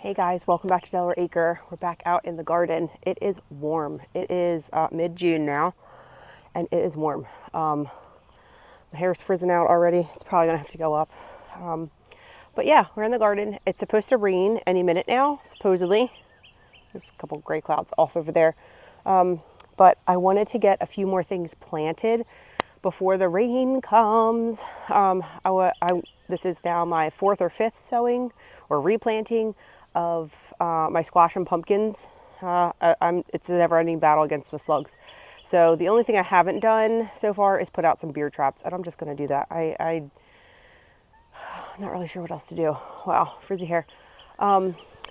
Hey guys, welcome back to Delaware Acre. We're back out in the garden. It is warm. It is mid-June now, and it is warm. My hair's frizzing out already. It's probably gonna have to go up. But yeah, we're in the garden. It's supposed to rain any minute now, supposedly. There's a couple gray clouds off over there. But I wanted to get a few more things planted before the rain comes. This is now my fourth or fifth sowing or replanting of my squash and pumpkins. It's a never-ending battle against the slugs. So the only thing I haven't done so far is put out some beer traps, and I'm just going to do that. I'm not really sure what else to do. Wow, frizzy hair.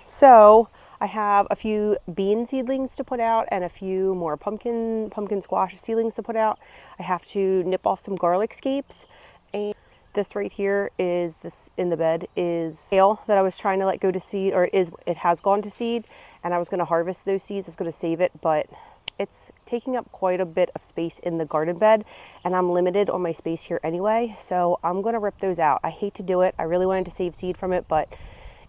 So I have a few bean seedlings to put out and a few more pumpkin squash seedlings to put out. I have to nip off some garlic scapes, and this right here is this in the bed is kale that I was trying to let go to seed, or it has gone to seed, and I was going to harvest those seeds. I was going to save it, but it's taking up quite a bit of space in the garden bed, and I'm limited on my space here anyway, so I'm going to rip those out. I hate to do it. I really wanted to save seed from it, but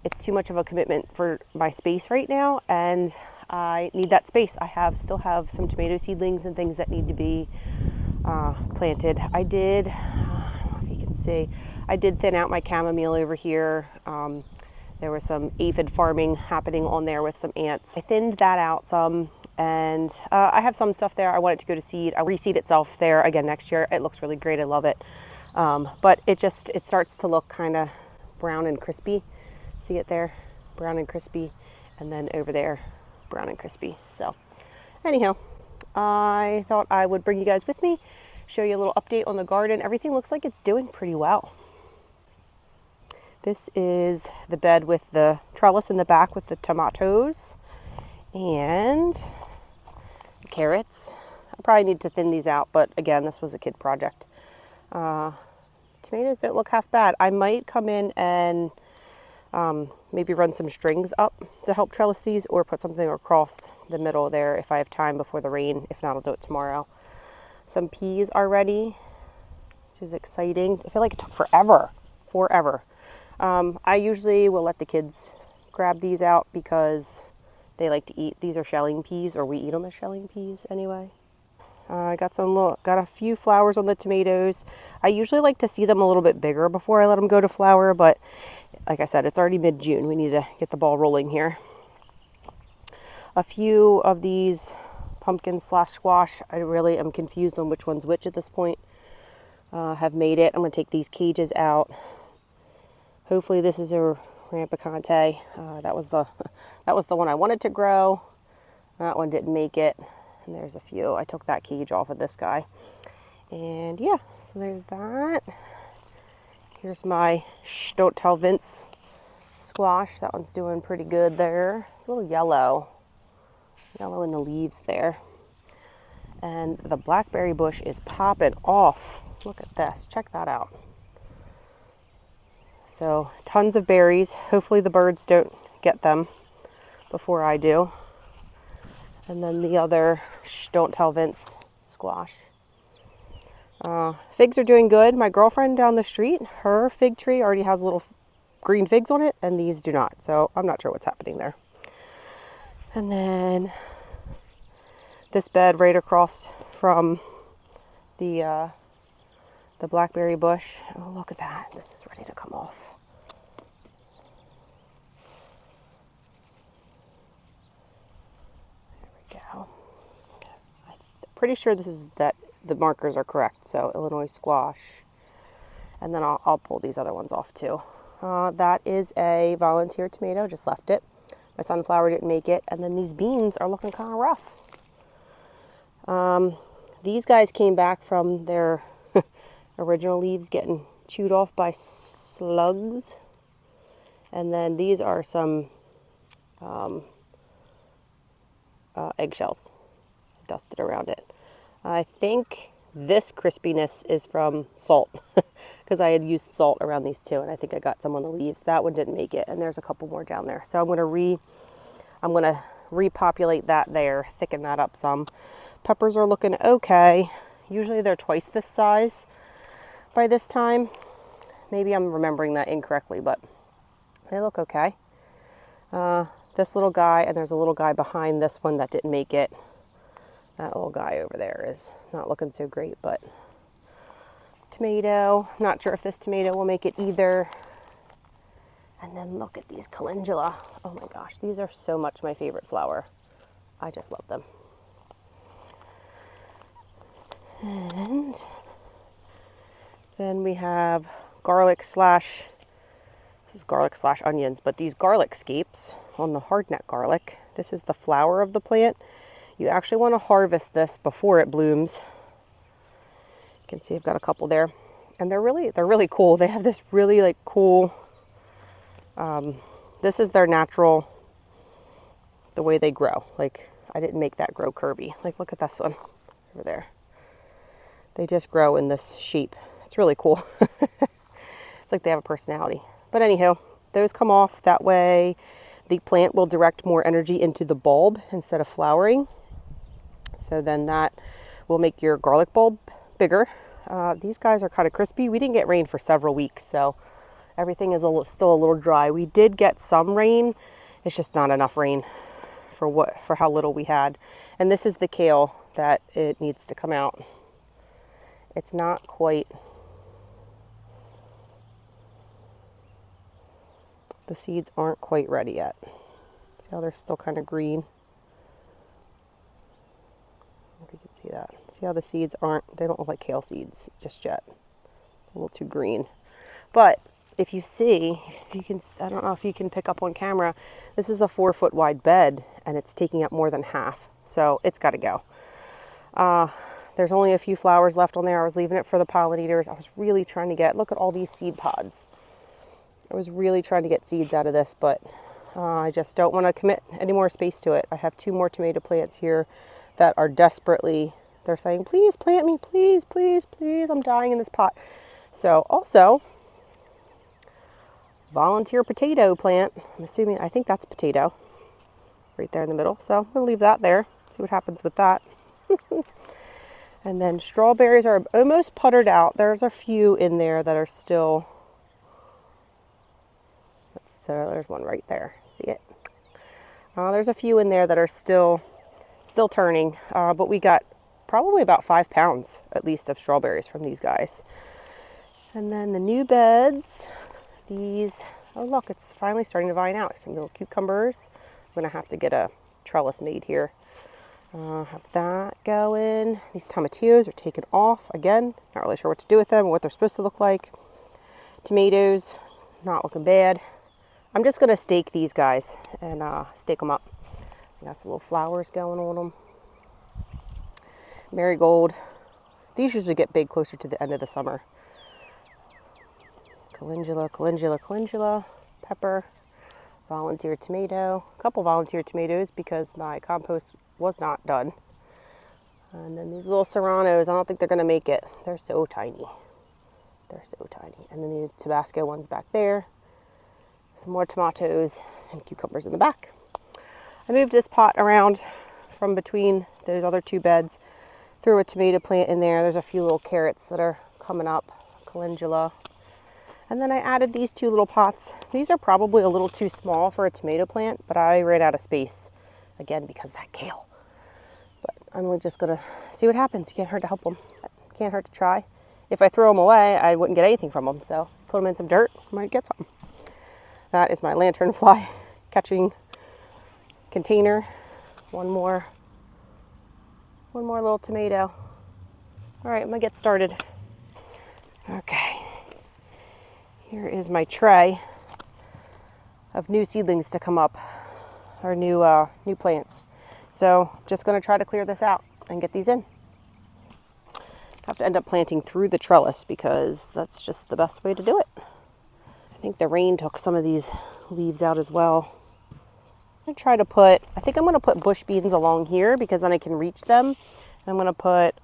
it's too much of a commitment for my space right now, and I need that space. I still have some tomato seedlings and things that need to be planted. I don't know if you can see, I did thin out my chamomile over here. There was some aphid farming happening on there with some ants. I thinned that out some, and I have some stuff there. I want it to go to seed. I'll reseed itself there again next year. It looks really great. I love it. But it starts to look kind of brown and crispy. See it there? Brown and crispy. And then over there, brown and crispy. So anyhow, I thought I would bring you guys with me, show you a little update on the garden. Everything looks like it's doing pretty well. This is the bed with the trellis in the back with the tomatoes and carrots. I probably need to thin these out, but again, this was a kid project. Tomatoes don't look half bad. I might come in and maybe run some strings up to help trellis these, or put something across the middle there if I have time before the rain. If not, I'll do it tomorrow. Some peas are ready, which is exciting. I feel like it took forever. I usually will let the kids grab these out because they like to eat. These are shelling peas, or we eat them as shelling peas anyway. I got a few flowers on the tomatoes. I usually like to see them a little bit bigger before I let them go to flower, but like I said, it's already mid-June. We need to get the ball rolling here. A few of these pumpkins / squash, I really am confused on which one's which at this point, have made it. I'm going to take these cages out. Hopefully this is a rampicante. That was the one I wanted to grow. That one didn't make it. And there's a few. I took that cage off of this guy. And yeah, so there's that. Here's my Don't Tell Vince squash. That one's doing pretty good there. It's a little yellow in the leaves there. And the blackberry bush is popping off. Look at this. Check that out. So tons of berries. Hopefully the birds don't get them before I do. And then the other Don't Tell Vince squash. Figs are doing good. My girlfriend down the street, her fig tree already has little green figs on it, and these do not. So I'm not sure what's happening there. And then this bed right across from the blackberry bush. Oh, look at that. This is ready to come off. There we go. I'm pretty sure this is that the markers are correct. So Illinois squash. And then I'll pull these other ones off too. That is a volunteer tomato. Just left it. My sunflower didn't make it. And then these beans are looking kind of rough. These guys came back from their original leaves getting chewed off by slugs. And then these are some eggshells dusted around it. I think this crispiness is from salt because I had used salt around these two, and I think I got some on the leaves. That one didn't make it, and there's a couple more down there. So I'm gonna repopulate that there, thicken that up some. Peppers are looking okay. Usually they're twice this size by this time. Maybe I'm remembering that incorrectly, but they look okay. This little guy, and there's a little guy behind this one that didn't make it. That little guy over there is not looking so great, but tomato. Not sure if this tomato will make it either. And then look at these calendula. Oh my gosh, these are so much my favorite flower. I just love them. And then we have garlic slash, this is garlic slash onions, but these garlic scapes on the hardneck garlic. This is the flower of the plant. You actually want to harvest this before it blooms. You can see I've got a couple there. And they're really cool. They have this really like cool, this is their natural, the way they grow. Like, I didn't make that grow curvy. Like, look at this one over there. They just grow in this shape. It's really cool. It's like they have a personality. But anyhow, those come off. That way the plant will direct more energy into the bulb instead of flowering. So then that will make your garlic bulb bigger. These guys are kind of crispy. We didn't get rain for several weeks, so everything is still a little dry. We did get some rain. It's just not enough rain for how little we had. And this is the kale that it needs to come out. It's not quite, the seeds aren't quite ready yet. See how they're still kind of green? I hope you can see that. See how the seeds they don't look like kale seeds just yet. A little too green. But if you see, you can, I don't know if you can pick up on camera, this is a 4-foot wide bed and it's taking up more than half. So it's got to go. There's only a few flowers left on there. I was leaving it for the pollinators. I was really trying to get, look at all these seed pods. I was really trying to get seeds out of this, but I just don't want to commit any more space to it. I have 2 more tomato plants here that are desperately, they're saying, please plant me, please, please, please. I'm dying in this pot. So also, volunteer potato plant. I'm assuming, I think that's potato right there in the middle. So I'm going to leave that there, see what happens with that. And then strawberries are almost puttered out. There's a few in there that are still, so there's one right there. See it? There's a few in there that are still turning, but we got probably about 5 pounds at least of strawberries from these guys. And then the new beds, these, oh look, it's finally starting to vine out. Some little cucumbers. I'm gonna have to get a trellis made here. Have that going. These tomatillos are taken off. Again, not really sure what to do with them or what they're supposed to look like. Tomatoes, not looking bad. I'm just gonna stake these guys and stake them up. Got some little flowers going on them. Marigold. These usually get big closer to the end of the summer. Calendula, calendula, calendula. Pepper. Volunteer tomato. A couple volunteer tomatoes because my compost was not done. And then these little serranos, I don't think they're going to make it. They're so tiny. They're so tiny. And then these Tabasco ones back there. Some more tomatoes and cucumbers in the back. I moved this pot around from between those other 2 beds. Threw a tomato plant in there. There's a few little carrots that are coming up. Calendula. And then I added these 2 little pots. These are probably a little too small for a tomato plant, but I ran out of space. Again, because of that kale. But I'm just gonna see what happens. Can't hurt to help them. Can't hurt to try. If I throw them away, I wouldn't get anything from them. So put them in some dirt, might get something. That is my lanternfly catching container. One more little tomato. All right, I'm gonna get started. Okay. Here is my tray of new seedlings to come up, or new plants. So I'm just going to try to clear this out and get these in. I have to end up planting through the trellis because that's just the best way to do it. I think the rain took some of these leaves out as well. I'm going to try to I think I'm going to put bush beans along here because then I can reach them. And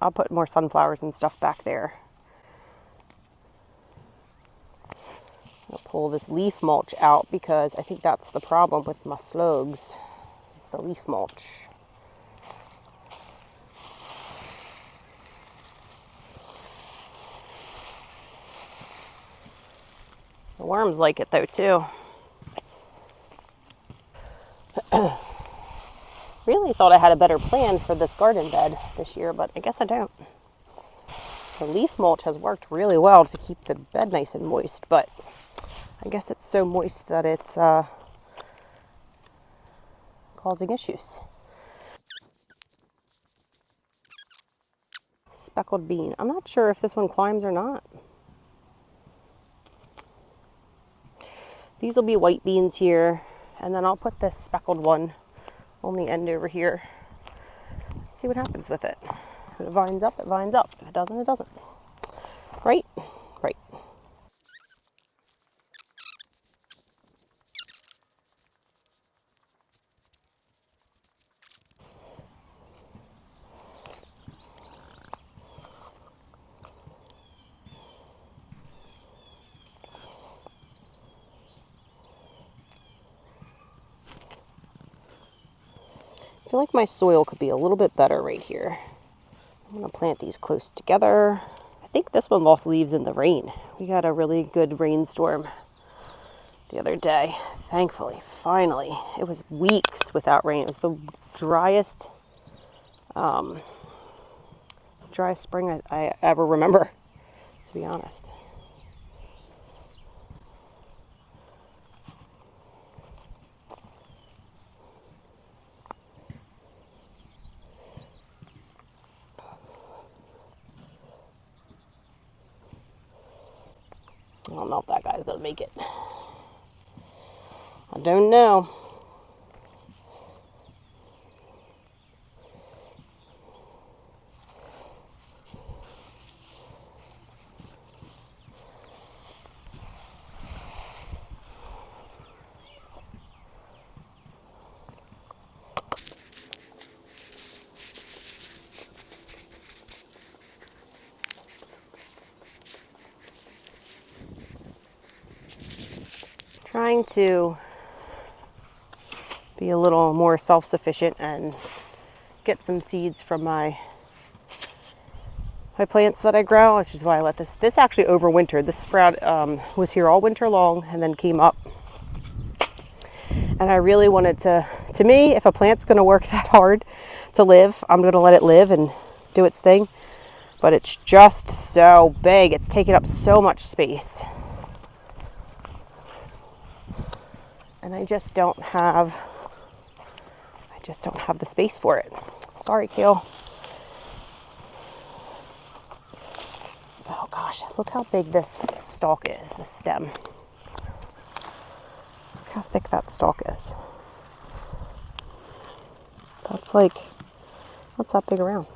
I'll put more sunflowers and stuff back there. I'll pull this leaf mulch out because I think that's the problem with my slugs, is the leaf mulch. The worms like it though too. Really thought I had a better plan for this garden bed this year, but I guess I don't. The leaf mulch has worked really well to keep the bed nice and moist, but I guess it's so moist that it's causing issues. Speckled bean. I'm not sure if this one climbs or not. These will be white beans here, and then I'll put this speckled one on the end over here. See what happens with it. If it vines up, it vines up. If it doesn't, it doesn't. Right? Right. I feel like my soil could be a little bit better right here. I'm going to plant these close together. I think this one lost leaves in the rain. We got a really good rainstorm the other day. Thankfully, finally. It was weeks without rain. It was the driest, spring I ever remember, to be honest. I don't know if that guy's gonna make it. I don't know. Trying to be a little more self-sufficient and get some seeds from my plants that I grow, which is why I let this actually overwintered. This sprout was here all winter long and then came up. And I really wanted to me, if a plant's gonna work that hard to live, I'm gonna let it live and do its thing. But it's just so big. It's taking up so much space. And I just don't have the space for it. Sorry, Kale. Oh gosh, look how big this stalk is, this stem. Look how thick that stalk is. That's like, what's that big around?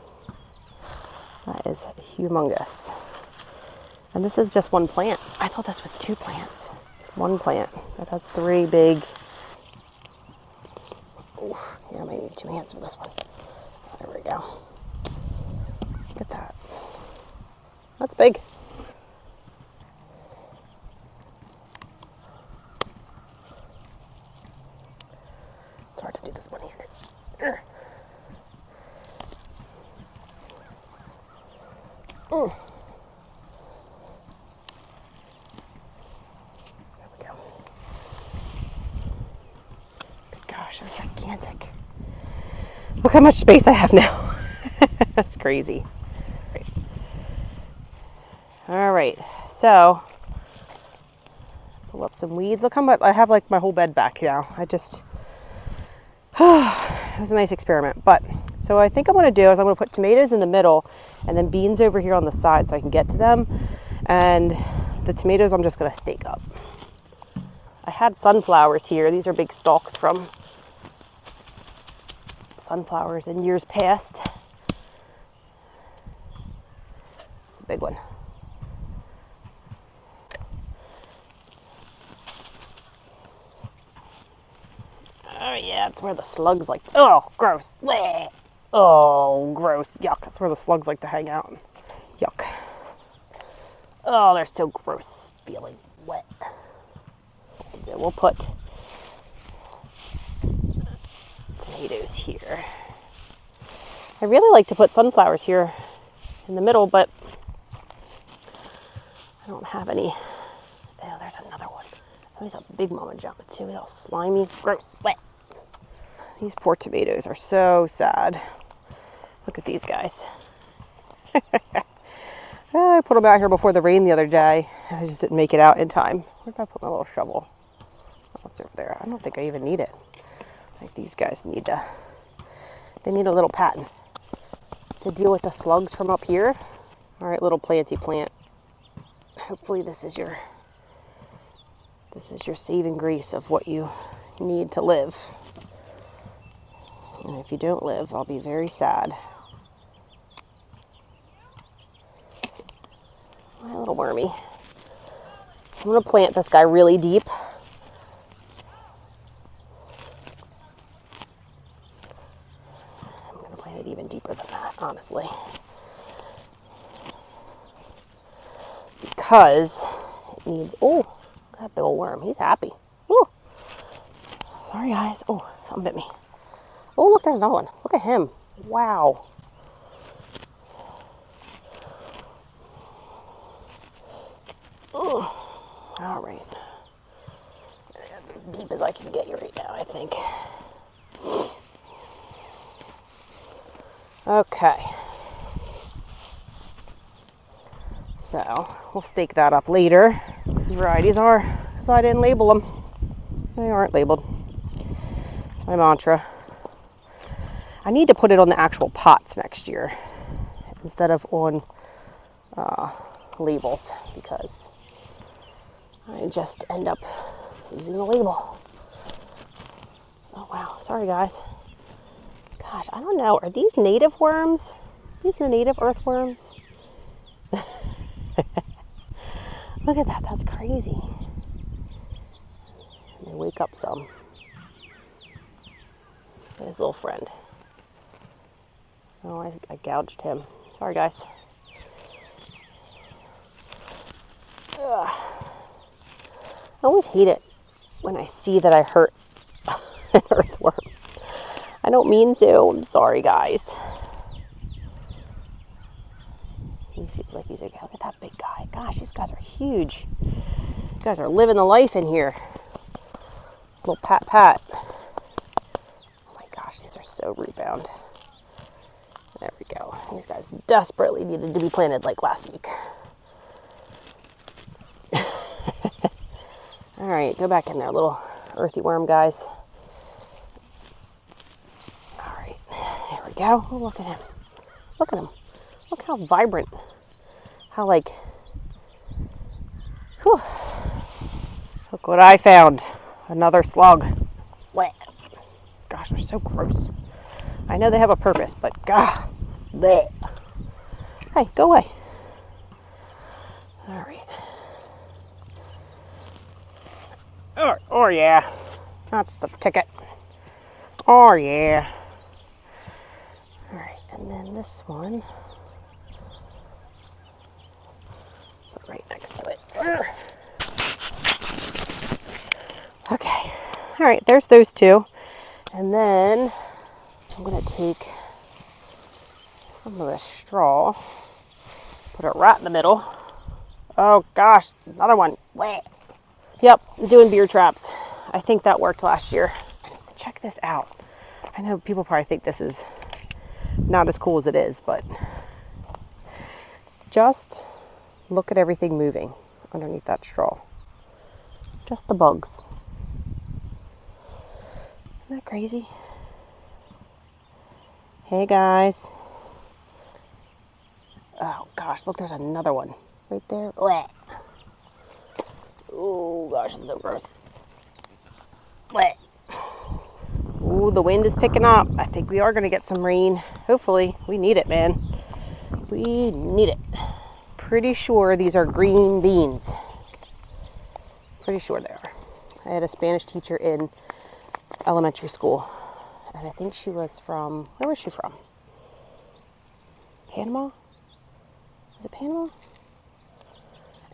That is humongous. And this is just one plant. I thought this was two plants. It's one plant that has three big. Oof, yeah, I might need 2 hands for this one. There we go. Look at that. That's big. It's hard to do this one-handed. There we go. Good gosh, they're gigantic. Look how much space I have now. That's crazy. All right, so pull up some weeds. Look how much I have, like my whole bed back now. It was a nice experiment. But so I think I'm going to do is I'm going to put tomatoes in the middle and then beans over here on the side so I can get to them. And the tomatoes I'm just going to stake up. I had sunflowers here. These are big stalks from sunflowers in years past. It's a big one. Oh yeah, that's where the slugs like, oh, gross. Bleh. Oh, gross. Yuck. That's where the slugs like to hang out. Yuck. Oh, they're so gross feeling wet. We'll put tomatoes here. I really like to put sunflowers here in the middle, but I don't have any. Oh, there's another one. There's a big mama jump too. It's all slimy, gross, wet. These poor tomatoes are so sad. Look at these guys. I put them out here before the rain the other day. I just didn't make it out in time. Where did I put my little shovel? Oh, it's over there. I don't think I even need it. Like these guys need they need a little patent to deal with the slugs from up here. All right, little planty plant. Hopefully this is your saving grace of what you need to live. And if you don't live, I'll be very sad. My little wormy. I'm gonna plant this guy really deep. I'm gonna plant it even deeper than that, honestly. Because it needs, oh, that big old worm, he's happy. Ooh. Sorry guys, oh, something bit me. Oh, look, there's another one. Look at him. Wow. Ooh. All right. That's as deep as I can get you right now, I think. Okay. So, we'll stake that up later. These varieties are, because I didn't label them. They aren't labeled. It's my mantra. I need to put it on the actual pots next year instead of on labels, because I just end up using the label. Oh wow, sorry guys. Gosh, I don't know, are these native worms? These the native earthworms? Look at that, that's crazy. And they wake up some. His little friend. Oh, I gouged him. Sorry, guys. Ugh. I always hate it when I see that I hurt an earthworm. I don't mean to. I'm sorry, guys. He seems like he's okay. Look at that big guy. Gosh, these guys are huge. You guys are living the life in here. Little pat. Oh my gosh, these are so root bound. There we go. These guys desperately needed to be planted like last week. All right, go back in there, little earthy worm guys. All right, there we go. Oh, look at him. Look at him. Look how vibrant. How like, whew. Look what I found. Another slug. Blech. Gosh, they're so gross. I know they have a purpose, but God, bleh. Hey, go away. All right. Oh yeah, that's the ticket. Oh yeah. All right, and then this one, put right next to it. Okay. All right, there's those two, and then I'm gonna take some of this straw, put it right in the middle. Oh gosh, another one. Bleh. Yep, I'm doing beer traps. I think that worked last year. Check this out. I know people probably think this is not as cool as it is, but just look at everything moving underneath that straw. Just the bugs. Isn't that crazy? Hey guys. Oh gosh, look, there's another one right there. Blech. Oh gosh, it's so gross. Blech. Ooh, the wind is picking up. I think we are going to get some rain. Hopefully. We need it, man. We need it. Pretty sure these are green beans. Pretty sure they are. I had a Spanish teacher in elementary school, and I think she was from, where was she from? Panama? Was it Panama?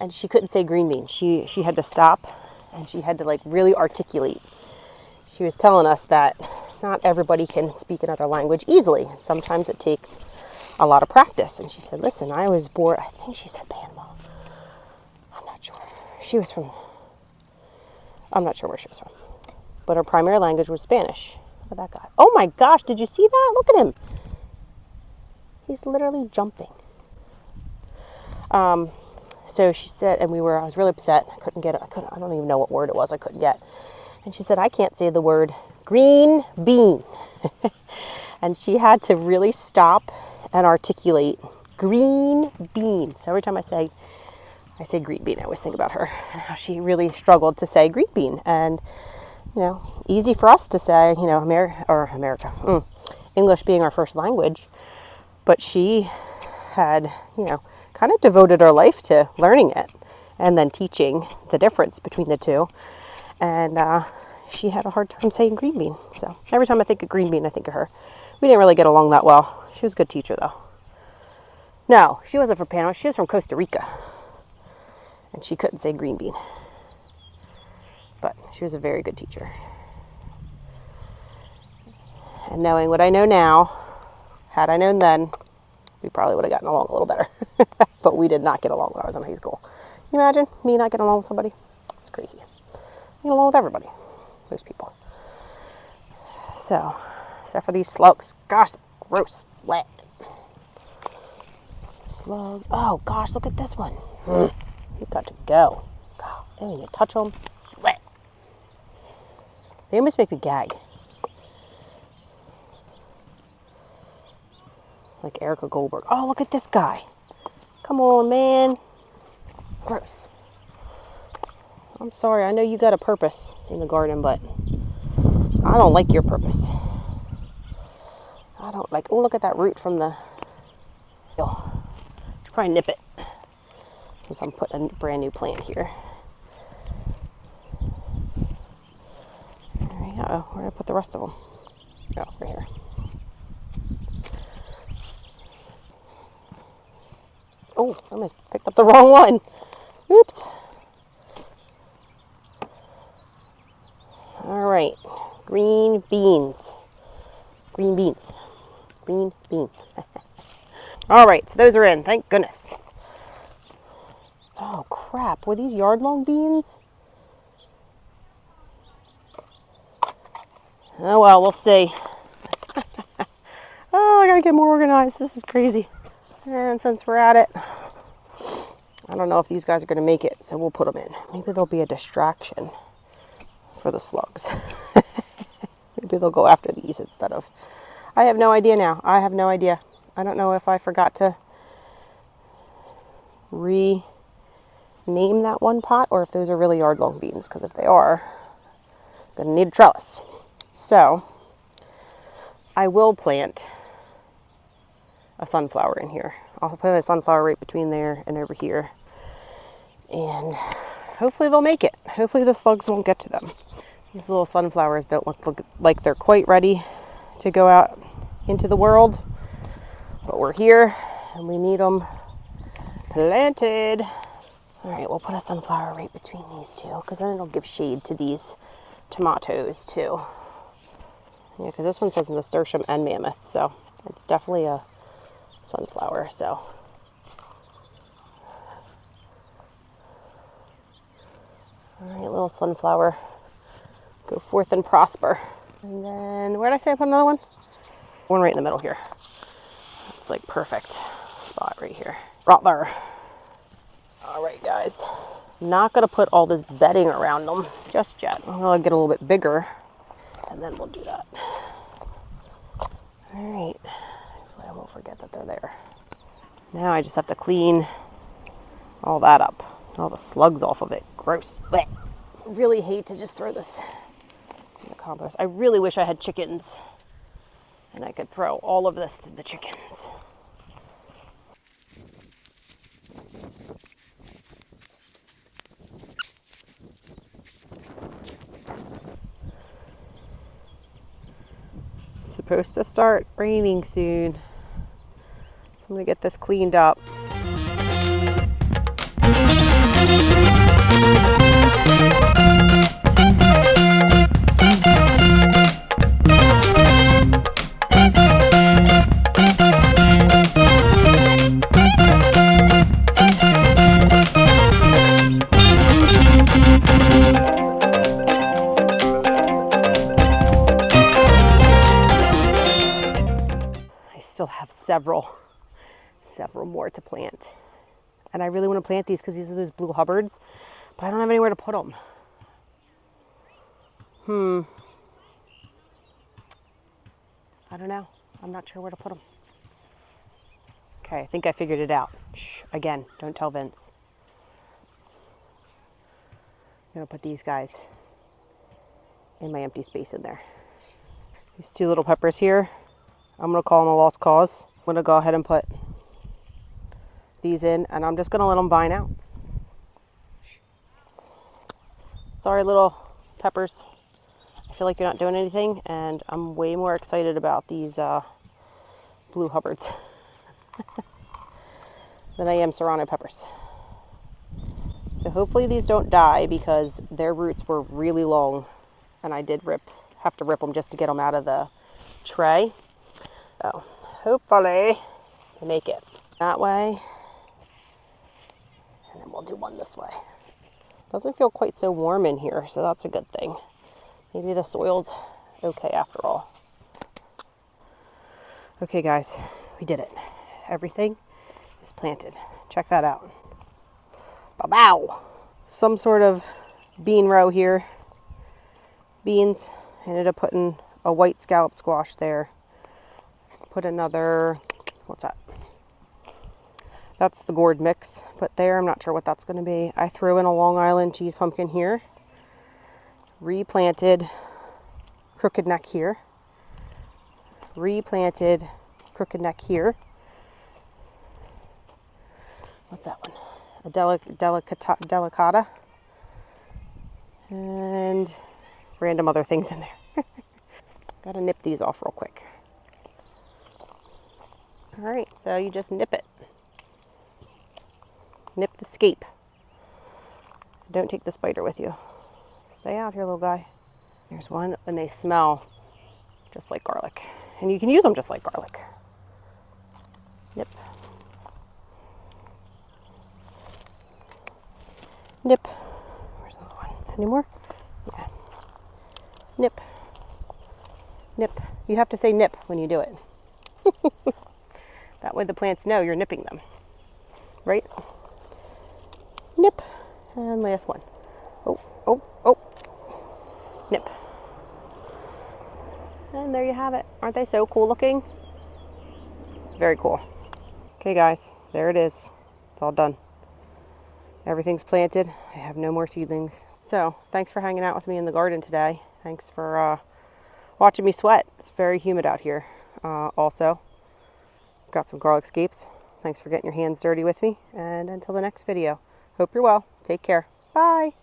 And she couldn't say green beans. She had to stop, and she had to like really articulate. She was telling us that not everybody can speak another language easily. Sometimes it takes a lot of practice. And she said, listen, I was born, I think she said Panama. I'm not sure. She was from, I'm not sure where she was from. But her primary language was Spanish. Look at that guy. Oh my gosh, did you see that? Look at him. He's literally jumping. So she said, and I was really upset. I couldn't get it. I don't even know what word it was I couldn't get. And she said, I can't say the word green bean. And she had to really stop and articulate green bean. So every time I say green bean, I always think about her and how she really struggled to say green bean. And, easy for us to say, America, English being our first language. But she had, kind of devoted her life to learning it and then teaching the difference between the two. And she had a hard time saying green bean. So every time I think of green bean, I think of her. We didn't really get along that well. She was a good teacher, though. No, she wasn't from Panama. She was from Costa Rica. And she couldn't say green bean. But she was a very good teacher. And knowing what I know now, had I known then, we probably would have gotten along a little better. But we did not get along when I was in high school. Can you imagine me not getting along with somebody? It's crazy. I get along with everybody. Most people. So, except for these slugs. Gosh, gross. Blech. Slugs. Oh, gosh, look at this one. You've got to go. God, when you touch them. Blech. They almost make me gag. Like Erica Goldberg. Oh, look at this guy. Come on, man. Gross. I'm sorry. I know you got a purpose in the garden, but I don't like your purpose. I don't like... Oh, look at that root from the... Oh, probably nip it since I'm putting a brand new plant here. All right. Uh-oh. Where did I put the rest of them? Oh, right here. Oh, I almost picked up the wrong one. Oops. All right. Green beans. Green beans. Green bean. All right, so those are in. Thank goodness. Oh, crap. Were these yard-long beans? Oh, well, we'll see. Oh, I gotta get more organized. This is crazy. And since we're at it, I don't know if these guys are going to make it, so we'll put them in. Maybe they'll be a distraction for the slugs. Maybe they'll go after these instead of... I have no idea now. I have no idea. I don't know if I forgot to rename that one pot or if those are really yard-long beans, because if they are, I'm going to need a trellis. So, I will plant a sunflower in here. I'll put a sunflower right between there and over here. And hopefully they'll make it. Hopefully the slugs won't get to them. These little sunflowers don't look like they're quite ready to go out into the world. But we're here and we need them planted. All right, we'll put a sunflower right between these two because then it'll give shade to these tomatoes too. Yeah, because this one says nasturtium and mammoth, so it's definitely a sunflower. So all right, little sunflower, go forth and prosper. And then where did I say I put another one? One right in the middle here. It's like perfect spot right here. Right there. All right, guys. I'm not gonna put all this bedding around them just yet. I'm gonna get a little bit bigger and then we'll do that. All right. Hopefully I won't forget that they're there. Now I just have to clean all that up. All the slugs off of it. Gross. Blech. I really hate to just throw this in the compost. I really wish I had chickens and I could throw all of this to the chickens. Supposed to start raining soon. So I'm gonna get this cleaned up. still have several more to plant. And I really want to plant these because these are those blue Hubbards, but I don't have anywhere to put them. I don't know. I'm not sure where to put them. Okay, I think I figured it out. Shh, again, don't tell Vince. I'm gonna put these guys in my empty space in there. These two little peppers here, I'm gonna call them a lost cause. I'm gonna go ahead and put these in, and I'm just gonna let them vine out. Sorry, little peppers. I feel like you're not doing anything, and I'm way more excited about these blue Hubbards than I am serrano peppers. So hopefully these don't die because their roots were really long, and I did have to rip them just to get them out of the tray. So hopefully they make it that way, and then we'll do one this way. Doesn't feel quite so warm in here, so that's a good thing. Maybe the soil's okay after all. Okay guys, we did it. Everything is planted. Check that out. Bow! Some sort of bean row here. Beans. Ended up putting a white scallop squash there. Put another, what's that? That's the gourd mix put there. I'm not sure what that's going to be. I threw in a Long Island cheese pumpkin here. Replanted crooked neck here. Replanted crooked neck here. What's that one? A delicata. And random other things in there. Gotta nip these off real quick. All right, so you just nip it. Nip the scape. Don't take the spider with you. Stay out here, little guy. There's one, and they smell just like garlic. And you can use them just like garlic. Nip. Nip. Where's the other one? Any more? Yeah. Nip. Nip. You have to say nip when you do it. That way the plants know you're nipping them. Right? Nip. And last one. Oh, oh, oh. Nip. And there you have it. Aren't they so cool looking? Very cool. Okay guys, there it is. It's all done. Everything's planted. I have no more seedlings. So thanks for hanging out with me in the garden today. Thanks for watching me sweat. It's very humid out here. Also, got some garlic scapes. Thanks for getting your hands dirty with me. And until the next video, hope you're well. Take care. Bye.